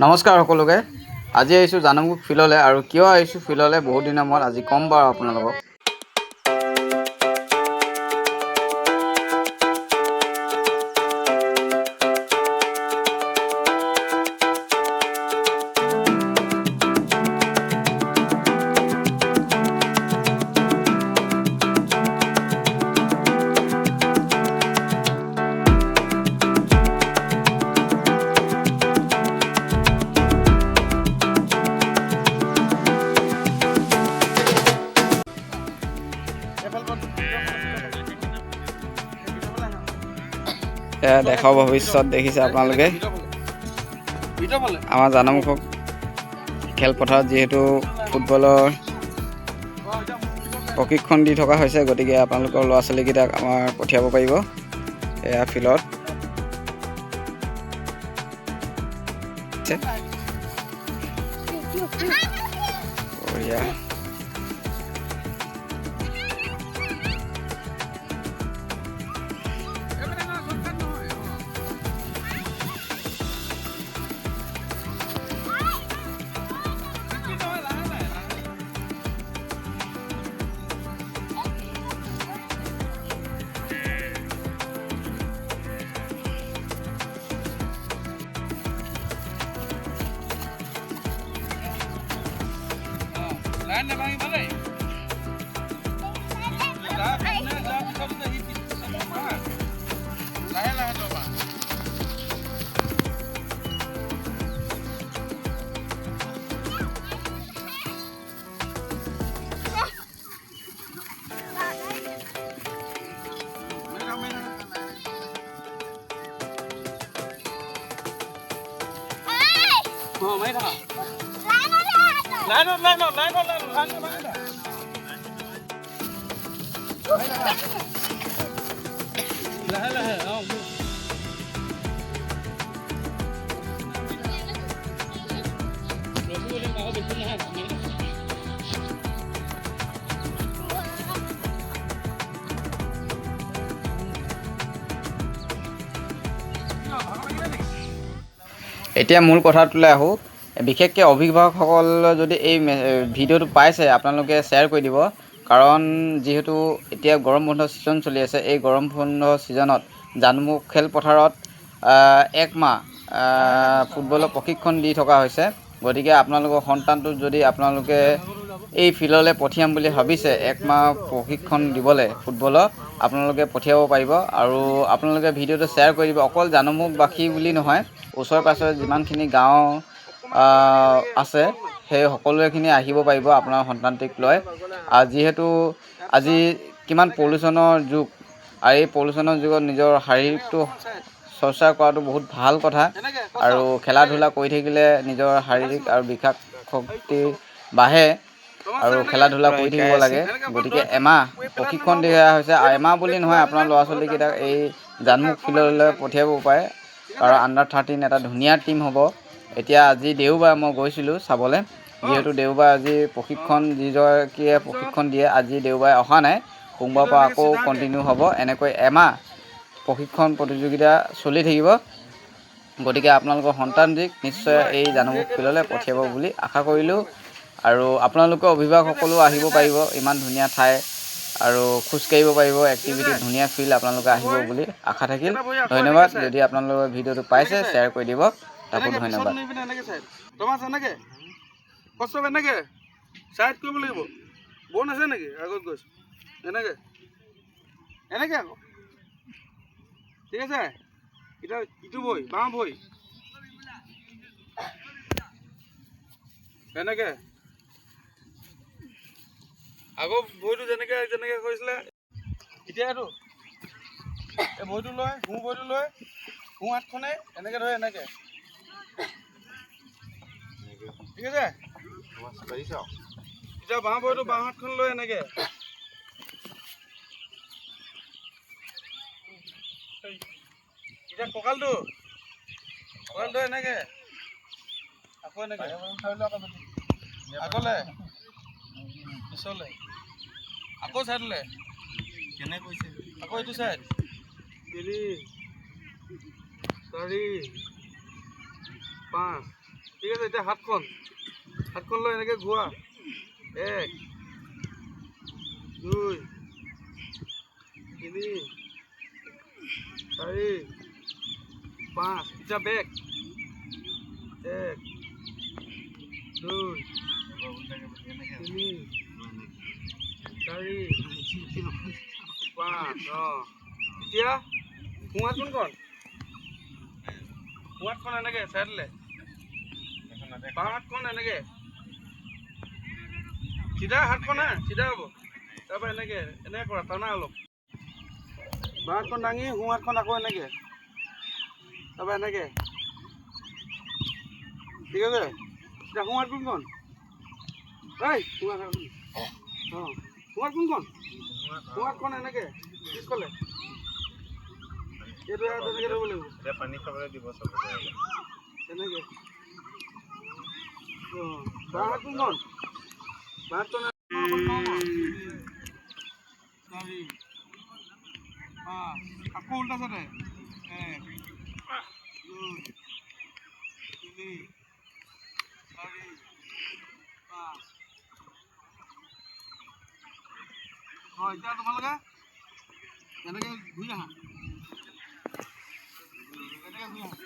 নমস্কাৰ সকলোকে। আজি আহিছোঁ জানুমুখ ফিল্ডলৈ আৰু কিয় আহিছোঁ ফিল্ডলৈ বহুত দিনৰ মূৰত আজি ক'ম বাৰু আপোনালোকক। দেখাও ভৱিষ্যত দেখিছে আপোনালোকে আমাৰ জানুমুখক খেলপথাৰত যিহেতু ফুটবলৰ প্ৰশিক্ষণ দি থকা হৈছে, গতিকে আপোনালোকৰ ল'ৰা ছোৱালীকেইটাক আমাৰ পঠিয়াব পাৰিব এয়া ফিল্ডত। এতিয়া মূল কথাটোলৈ আহোঁ। বিশেষকৈ অভিভাৱকসকল যদি এই ভিডিঅ'টো পাইছে আপোনালোকে শ্বেয়াৰ কৰি দিব, কাৰণ যিহেতু এতিয়া গৰম বন্ধ ছিজন চলি আছে। এই গৰম বন্ধ ছিজনত জানুমুখ খেলপথাৰত এক মাহ ফুটবলৰ প্ৰশিক্ষণ দি থকা হৈছে। গতিকে আপোনালোকৰ সন্তানটোক যদি আপোনালোকে এই ফিল্ডলৈ পঠিয়াম বুলি ভাবিছে এক মাহ প্ৰশিক্ষণ দিবলৈ ফুটবলৰ, আপোনালোকে পঠিয়াব পাৰিব। আৰু আপোনালোকে ভিডিঅ'টো শ্বেয়াৰ কৰি দিব। অকল জানুমুখবাসী বুলি নহয়, ওচৰে পাঁজৰে যিমানখিনি গাঁও আছে সেই সকলোখিনি আহিব পাৰিব আপোনাৰ সন্তানটিক লৈ। যিহেতু আজি কিমান পলিউশ্যনৰ যুগ, আৰু এই পলিউশ্যনৰ যুগত নিজৰ শাৰীৰিকটো চৰ্চা কৰাটো বহুত ভাল কথা। আৰু খেলা ধূলা কৰি থাকিলে নিজৰ শাৰীৰিক আৰু বিকাশ শক্তি বাঢ়ে, আৰু খেলা ধূলা কৰি থাকিব লাগে। গতিকে এমাহ প্ৰশিক্ষণ দিয়া হৈছে। এমাহ বুলি নহয়, আপোনাৰ ল'ৰা ছোৱালীকেইটাক এই জানুমুখ ফিল্ডলৈ পঠিয়াব পাৰে। আৰু আণ্ডাৰ-13 এটা ধুনীয়া টীম হ'ব। এতিয়া আজি দেওবাৰ মই গৈছিলোঁ চাবলৈ, যিহেতু দেওবাৰ আজি প্ৰশিক্ষণ যিগৰাকীয়ে প্ৰশিক্ষণ দিয়ে আজি দেওবাৰে অহা নাই, সোমবাৰৰ পৰা আকৌ কণ্টিনিউ হ'ব। এনেকৈ এমাহ প্ৰশিক্ষণ প্ৰতিযোগিতা চলি থাকিব। গতিকে আপোনালোকৰ সন্তানটিক নিশ্চয় এই জানুমুখ ফিল্ডলৈ পঠিয়াব বুলি আশা কৰিলোঁ। আৰু আপোনালোকৰ অভিভাৱকসকলেও আহিব পাৰিব। ইমান ধুনীয়া ঠাই আৰু খোজকাঢ়িব পাৰিব, এক্টিভিটি ধুনীয়া ফিল্ড, আপোনালোকে আহিব বুলি আশা থাকিল। ধন্যবাদ। যদি আপোনালোকে ভিডিঅ'টো পাইছে শ্বেয়াৰ কৰি দিব, তাকো ধন্যবাদ। বন আছে নেকি আগত গৈছো এনেকে এনেকে আকৌ ঠিক আছে। এতিয়া ইটো বই বাঁ বই এনেকে আগৰ বইটো যেনেকে যেনেকে কৈছিলে এতিয়া এইটো এই বইটো লৈ সোঁ হাতখনে এনেকে ধৰে এনেকে ঠিক আছে। এতিয়া বাঁ বইটো বাঁ হাতখন লৈ এনেকে এতিয়া কঁকালটো এনেকে আকৌ এনেকে আগলে পিছলে আকৌ চাইডলে কেনে কৈছে আকৌ এইটো চাইড 3 4 5 ঠিক আছে এতিয়া হাতখন লৈ এনেকৈ ঘূৰা 1 2 3 4 5 এতিয়া বেক 1 2 3 4 5 এতিয়া সোঁহাতখন ক'ত সোঁহাতখন এনেকৈ চাইডলৈ বাওঁ হাতখন এনেকৈ চিধা হাতখন চিধা হ'ব তাৰপৰা এনেকৈ কৰা টানা অলপ বাওঁ হাতখন দাঙি সোঁ হাতখন আকৌ এনেকৈ তাৰপৰা এনেকৈ ঠিক আছে এতিয়া সোঁ হাত কোনখন এই সোঁ হাত অঁ সোঁ হাত কোনখন সোঁ হাতখন এনেকৈ পিছফালে এইটো তেনেকৈ ধৰিব লাগিব এতিয়া পানী খাবলৈ দিব চব তেনেকৈ অঁ বাওঁ হাত কোনখন বাওঁ হাতখন 4 5 আকৌ উল্টা চাইডে 1 2 3 4 5 এতিয়া তোমালোকে এনেকৈ ঘূৰি আহা এনেকৈ ঘূৰি আহা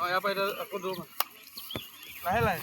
ইয়াৰ পৰা এতিয়া আকৌ দৌৰ লাহে লাহে